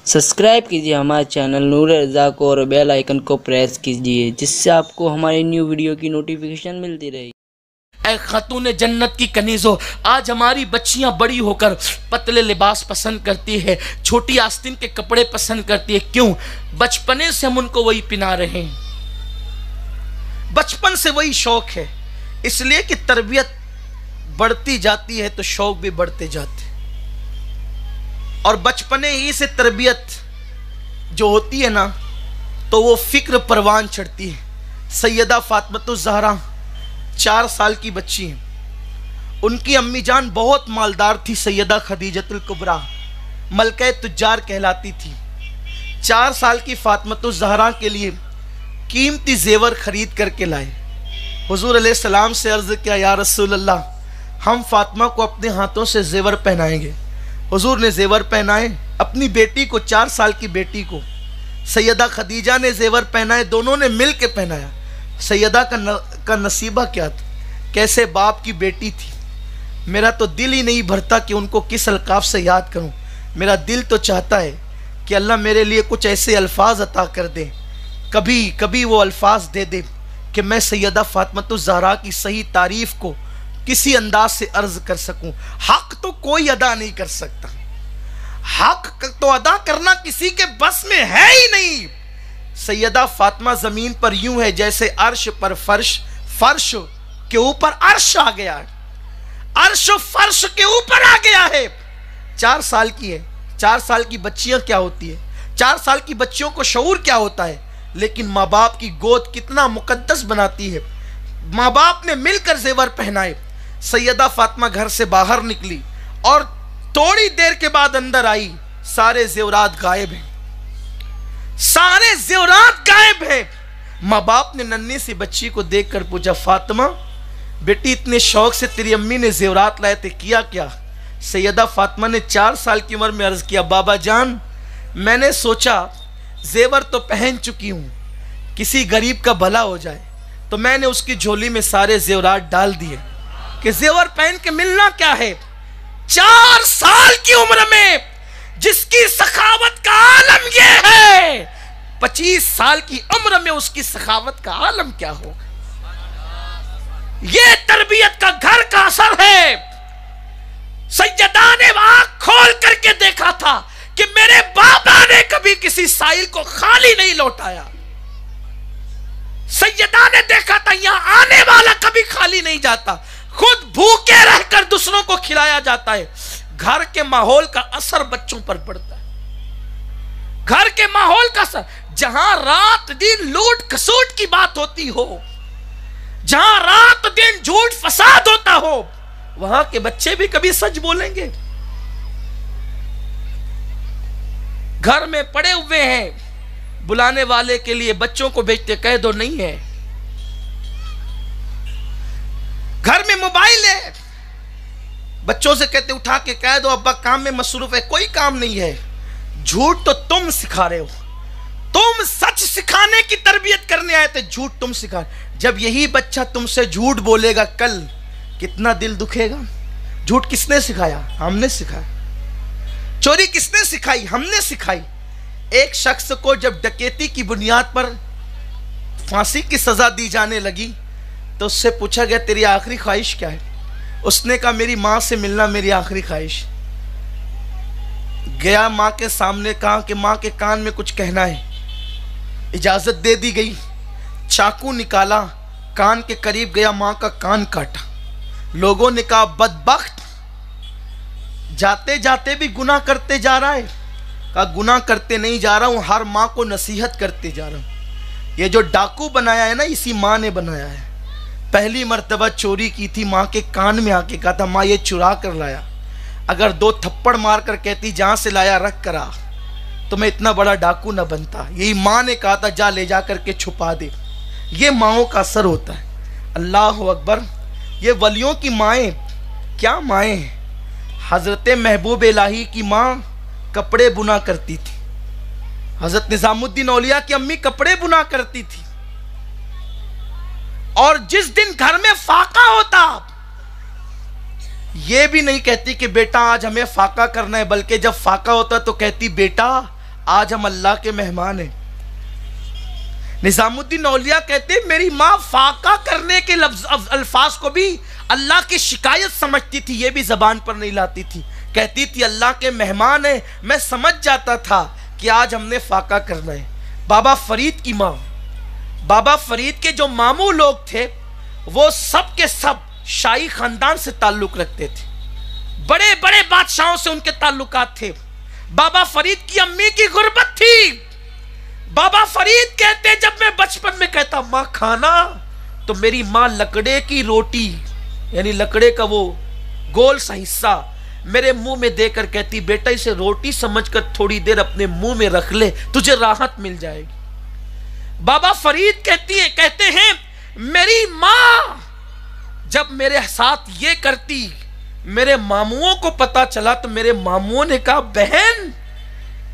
Subscribe کیجیے ہمارے channel نور رضا کو اور بیل آئیکن کو پریس کیجیے جس سے آپ کو ہماری نیو ویڈیو کی نوٹیفیکیشن ملتی رہے۔ اے خاتون جنت کی کنیزوں، آج ہماری بچیاں بڑی ہو کر پتلے لباس پسند کرتی ہے، چھوٹی آستین کے کپڑے پسند کرتی ہے۔ کیوں؟ بچپنے سے ہم ان کو وہی پہنا رہے ہیں، بچپن سے وہی شوق ہے، اس لیے کہ تربیت بڑھتی جاتی ہے تو شوق بھی بڑھتے جاتے ہیں، اور بچپنے ہی سے تربیت جو ہوتی ہے نا تو وہ فکر پروان چڑھتی ہے۔ سیدہ فاطمہ الزہرا 4 سال کی بچی ہیں، ان کی امی جان بہت مالدار تھی، سیدہ خدیجہ الکبریٰ ملکہ تجار کہلاتی تھی۔ 4 سال کی فاطمہ الزہرا کے لیے قیمتی زیور خرید کر کے لائے۔ حضور علیہ السلام سے عرض کیا، یا رسول اللہ، ہم فاطمہ کو اپنے ہاتھوں سے زیور پہنائیں گے۔ حضور نے زیور پہنائے اپنی بیٹی کو، 4 سال کی بیٹی کو۔ سیدہ خدیجہ نے زیور پہنائے، دونوں نے مل کے پہنایا۔ سیدہ کا نصیبہ کیا تھا، کیسے باپ کی بیٹی تھی۔ میرا تو دل ہی نہیں بھرتا کہ ان کو کس القاب سے یاد کروں، میرا دل تو چاہتا ہے کہ اللہ میرے لیے کچھ ایسے الفاظ عطا کر دے، کبھی وہ الفاظ دے دے کہ میں سیدہ فاطمہ الزہرا کی صحیح تعریف کو کسی انداز سے عرض کر سکوں۔ حق تو کوئی ادا نہیں کر سکتا، حق تو ادا کرنا کسی کے بس میں ہے ہی نہیں۔ سیدہ فاطمہ زمین پر یوں ہے جیسے عرش پر فرش، فرش کے اوپر عرش آ گیا ہے، عرش فرش کے اوپر آ گیا ہے۔ 4 سال کی ہے، 4 سال کی بچیاں کیا ہوتی ہے، 4 سال کی بچیوں کو شعور کیا ہوتا ہے، لیکن ماں باپ کی گود کتنا مقدس بناتی ہے۔ ماں باپ نے مل کر زیور پہنائے۔ سیدہ فاطمہ گھر سے باہر نکلی اور تھوڑی دیر کے بعد اندر آئی، سارے زیورات غائب ہیں، سارے زیورات غائب ہیں۔ ماں باپ نے ننھی سی بچی کو دیکھ کر پوچھا، فاطمہ بیٹی اتنے شوق سے تیری امی نے زیورات لائے تھے، کیا کیا؟ سیدہ فاطمہ نے 4 سال کی عمر میں عرض کیا، بابا جان میں نے سوچا زیور تو پہن چکی ہوں، کسی غریب کا بھلا ہو جائے، تو میں نے اس کی جھولی میں سارے زیورات ڈال دیے کہ زیور پہن کے ملنا کیا ہے۔ 4 سال کی عمر میں جس کی سخاوت کا عالم یہ ہے، 25 سال کی عمر میں اس کی سخاوت کا عالم کیا ہوگا۔ یہ تربیت کا گھر کا اثر ہے۔ سیدہ نے آنکھ کھول کر کے دیکھا تھا کہ میرے بابا نے کبھی کسی سائل کو خالی نہیں لوٹایا۔ سیدہ نے دیکھا تھا یہاں آنے والا کبھی خالی نہیں جاتا، خود بھوکے رہ کر دوسروں کو کھلایا جاتا ہے۔ گھر کے ماحول کا اثر بچوں پر پڑتا ہے، گھر کے ماحول کا اثر، جہاں رات دن لوٹ کسوٹ کی بات ہوتی ہو، جہاں رات دن جھوٹ فساد ہوتا ہو، وہاں کے بچے بھی کبھی سچ بولیں گے۔ گھر میں پڑے ہوئے ہیں، بلانے والے کے لیے بچوں کو بھیجتے، کہہ دو نہیں ہے۔ گھر میں موبائل ہے، بچوں سے کہتے اٹھا کے کہہ دو ابا کام میں مصروف ہے، کوئی کام نہیں ہے۔ جھوٹ تو تم سکھا رہے ہو، تم سچ سکھانے کی تربیت کرنے آئے تھے، جھوٹ تم سکھا۔ جب یہی بچہ تم سے جھوٹ بولے گا کل کتنا دل دکھے گا۔ جھوٹ کس نے سکھایا؟ ہم نے سکھایا۔ چوری کس نے سکھائی؟ ہم نے سکھائی۔ ایک شخص کو جب ڈکیتی کی بنیاد پر پھانسی کی سزا دی جانے لگی تو اس سے پوچھا گیا تیری آخری خواہش کیا ہے؟ اس نے کہا میری ماں سے ملنا میری آخری خواہش۔ گیا ماں کے سامنے، کہا کہ ماں کے کان میں کچھ کہنا ہے، اجازت دے دی گئی۔ چاقو نکالا، کان کے قریب گیا، ماں کا کان کاٹا۔ لوگوں نے کہا بدبخت، جاتے جاتے بھی گناہ کرتے جا رہا ہے۔ کہا گناہ کرتے نہیں جا رہا ہوں، ہر ماں کو نصیحت کرتے جا رہا ہوں۔ یہ جو ڈاکو بنایا ہے نا، اسی ماں نے بنایا ہے۔ پہلی مرتبہ چوری کی تھی، ماں کے کان میں آ کے کہا تھا ماں یہ چرا کر لایا، اگر 2 تھپڑ مار کر کہتی جہاں سے لایا رکھ کر آ تو میں اتنا بڑا ڈاکو نہ بنتا۔ یہی ماں نے کہا تھا جا لے جا کر کے چھپا دے۔ یہ ماؤں کا اثر ہوتا ہے۔ اللہ اکبر، یہ ولیوں کی مائیں کیا مائیں ہیں۔ حضرت محبوب الہی کی ماں کپڑے بنا کرتی تھی، حضرت نظام الدین اولیاء کی امی کپڑے بنا کرتی تھی، اور جس دن گھر میں فاقہ ہوتا یہ بھی نہیں کہتی کہ بیٹا آج ہمیں فاقہ کرنا ہے، بلکہ جب فاقہ ہوتا تو کہتی بیٹا آج ہم اللہ کے مہمان ہیں۔ نظام الدین اولیاء کہتے ہیں میری ماں فاقہ کرنے کے الفاظ کو بھی اللہ کی شکایت سمجھتی تھی، یہ بھی زبان پر نہیں لاتی تھی۔ کہتی تھی اللہ کے مہمان ہیں، میں سمجھ جاتا تھا کہ آج ہم نے فاقہ کرنا ہے۔ بابا فرید کی ماں، بابا فرید کے جو ماموں لوگ تھے وہ سب کے سب شاہی خاندان سے تعلق رکھتے تھے، بڑے بڑے بادشاہوں سے ان کے تعلقات تھے۔ بابا فرید کی امی کی غربت تھی۔ بابا فرید کہتے جب میں بچپن میں کہتا ماں کھانا، تو میری ماں لکڑے کی روٹی یعنی لکڑے کا وہ گول سا حصہ میرے منہ میں دے کر کہتی بیٹا اسے روٹی سمجھ کر تھوڑی دیر اپنے منہ میں رکھ لے، تجھے راحت مل جائے گی۔ بابا فرید کہتے ہیں میری ماں جب میرے ساتھ یہ کرتی، میرے ماموں کو پتا چلا تو میرے ماموں نے کہا بہن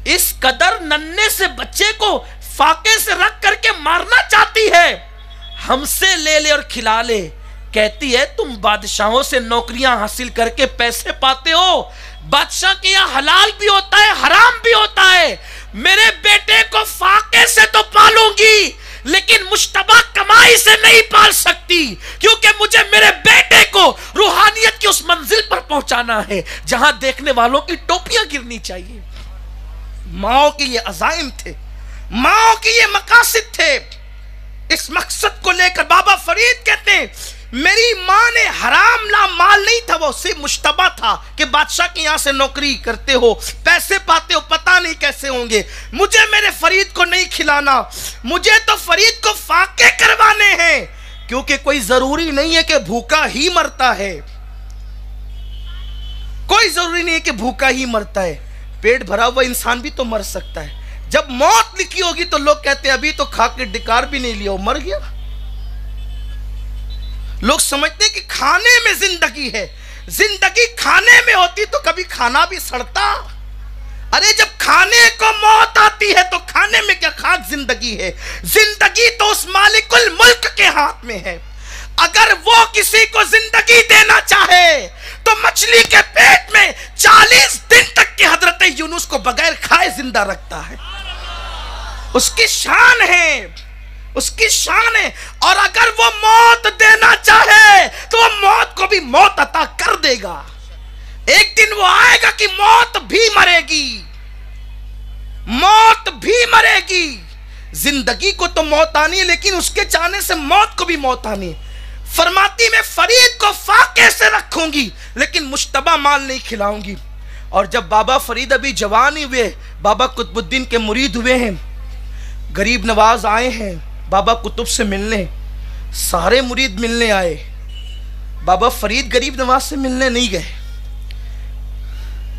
اس قدر ننھے سے بچے کو فاقے سے رکھ کر کے مارنا چاہتی ہے، ہم سے لے لے اور کھلا لے۔ کہتی ہے تم بادشاہوں سے نوکریاں حاصل کر کے پیسے پاتے ہو، بادشاہ کے یہاں حلال بھی ہوتا ہے حرام بھی ہوتا ہے، میرے بیٹے کو فاقے سے تو پالوں گی لیکن مشتبہ کمائی سے نہیں پال سکتی، کیونکہ مجھے میرے بیٹے کو روحانیت کی اس منزل پر پہنچانا ہے جہاں دیکھنے والوں کی ٹوپیاں گرنی چاہیے۔ ماں کے یہ عزائم تھے، ماں کے یہ مقاصد تھے۔ اس مقصد کو لے کر بابا فرید کہتے ہیں میری ماں نے حرام لا مال نہیں تھا، وہ صرف مشتبہ تھا کہ بادشاہ کے یہاں سے نوکری کرتے ہو، پیسے پاتے ہو، پتہ نہیں کیسے ہوں گے، مجھے میرے فرید کو نہیں کھلانا، مجھے تو فرید کو فاقے کروانے ہیں، کیونکہ کوئی ضروری نہیں ہے کہ بھوکا ہی مرتا ہے، کوئی ضروری نہیں ہے کہ بھوکا ہی مرتا ہے، پیٹ بھرا ہوا انسان بھی تو مر سکتا ہے۔ جب موت لکھی ہوگی تو لوگ کہتے ہیں ابھی تو کھا کے ڈکار بھی نہیں لیا، مر گیا۔ لوگ سمجھتے ہیں کہ کھانے میں زندگی ہے، زندگی کھانے میں ہوتی تو کبھی کھانا بھی سڑتا۔ ارے جب کھانے کو موت آتی ہے تو کھانے میں کیا خاک زندگی ہے؟ زندگی تو اس مالک الملک کے ہاتھ میں ہے۔ اگر وہ کسی کو زندگی دینا چاہے تو مچھلی کے پیٹ میں 40 دن تک کی حضرت یونس کو بغیر کھائے زندہ رکھتا ہے۔ اس کی شان ہے، اس کی شان ہے۔ اور اگر وہ موت دینا چاہے تو وہ موت کو بھی موت عطا کر دے گا۔ ایک دن وہ آئے گا کہ موت بھی مرے گی، موت بھی مرے گی۔ زندگی کو تو موت آنی ہے لیکن اس کے چاہنے سے موت کو بھی موت آنی ہے۔ فرماتی میں فرید کو فاقے سے رکھوں گی لیکن مشتبہ مال نہیں کھلاؤں گی۔ اور جب بابا فرید ابھی جوان ہی ہوئے، بابا قطب الدین کے مرید ہوئے ہیں، غریب نواز آئے ہیں بابا قطب سے ملنے، سارے مرید ملنے آئے، بابا فرید غریب نواز سے ملنے نہیں گئے۔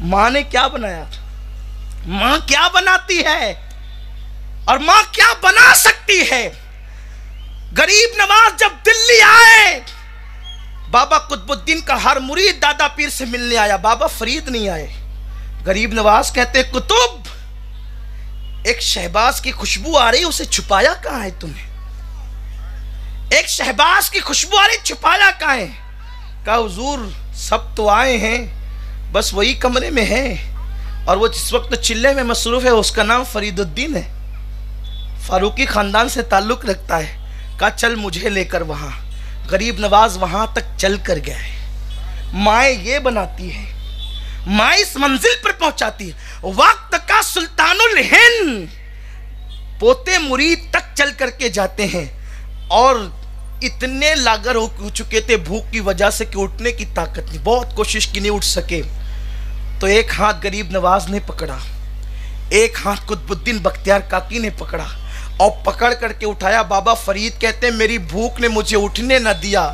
ماں نے کیا بنایا؟ ماں کیا بناتی ہے اور ماں کیا بنا سکتی ہے؟ غریب نواز جب دلی آئے، بابا قطب الدین کا ہر مرید دادا پیر سے ملنے آیا، بابا فرید نہیں آئے۔ غریب نواز کہتے قطب ایک شہباز کی خوشبو آ رہی، اسے چھپایا کہاں ہے تمہیں؟ ایک شہباز کی خوشبو آ رہی، چھپایا کہاں ہے؟ کہا حضور سب تو آئے ہیں، بس وہی کمرے میں ہے اور وہ جس وقت چلے میں مصروف ہے، اس کا نام فرید الدین ہے، فاروقی خاندان سے تعلق رکھتا ہے۔ کہا چل مجھے لے کر وہاں۔ غریب نواز وہاں تک چل کر گئے۔ مائیں یہ بناتی ہے، مائیں اس منزل پر پہنچاتی ہے۔ وقت کا سلطان الہند پوتے مرید تک چل کر کے جاتے ہیں اور اتنے لاغر ہو چکے تھے بھوک کی وجہ سے کہ اٹھنے کی طاقت نہیں، بہت کوشش کی نہیں اٹھ سکے، تو ایک ہاتھ غریب نواز نے پکڑا، ایک ہاتھ قطب الدین بختیار کاکی نے پکڑا اور پکڑ کر کے اٹھایا۔ بابا فرید کہتے ہیں میری بھوک نے مجھے اٹھنے نہ دیا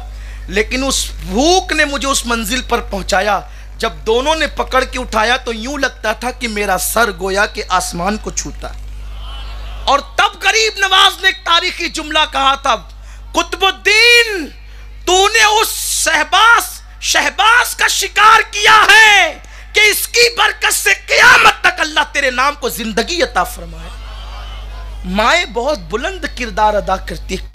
لیکن اس بھوک نے مجھے اس منزل پر پہنچایا۔ جب دونوں نے پکڑ کے اٹھایا تو یوں لگتا تھا کہ میرا سر گویا کہ آسمان کو چھوتا۔ اور تب غریب نواز نے ایک تاریخی جملہ کہا تھا، قطب الدین تو نے اس شہباز کا شکار کیا ہے کہ اس کی برکت سے قیامت تک اللہ تیرے نام کو زندگی عطا فرمائے۔ مائیں بہت بلند کردار ادا کرتی ہے۔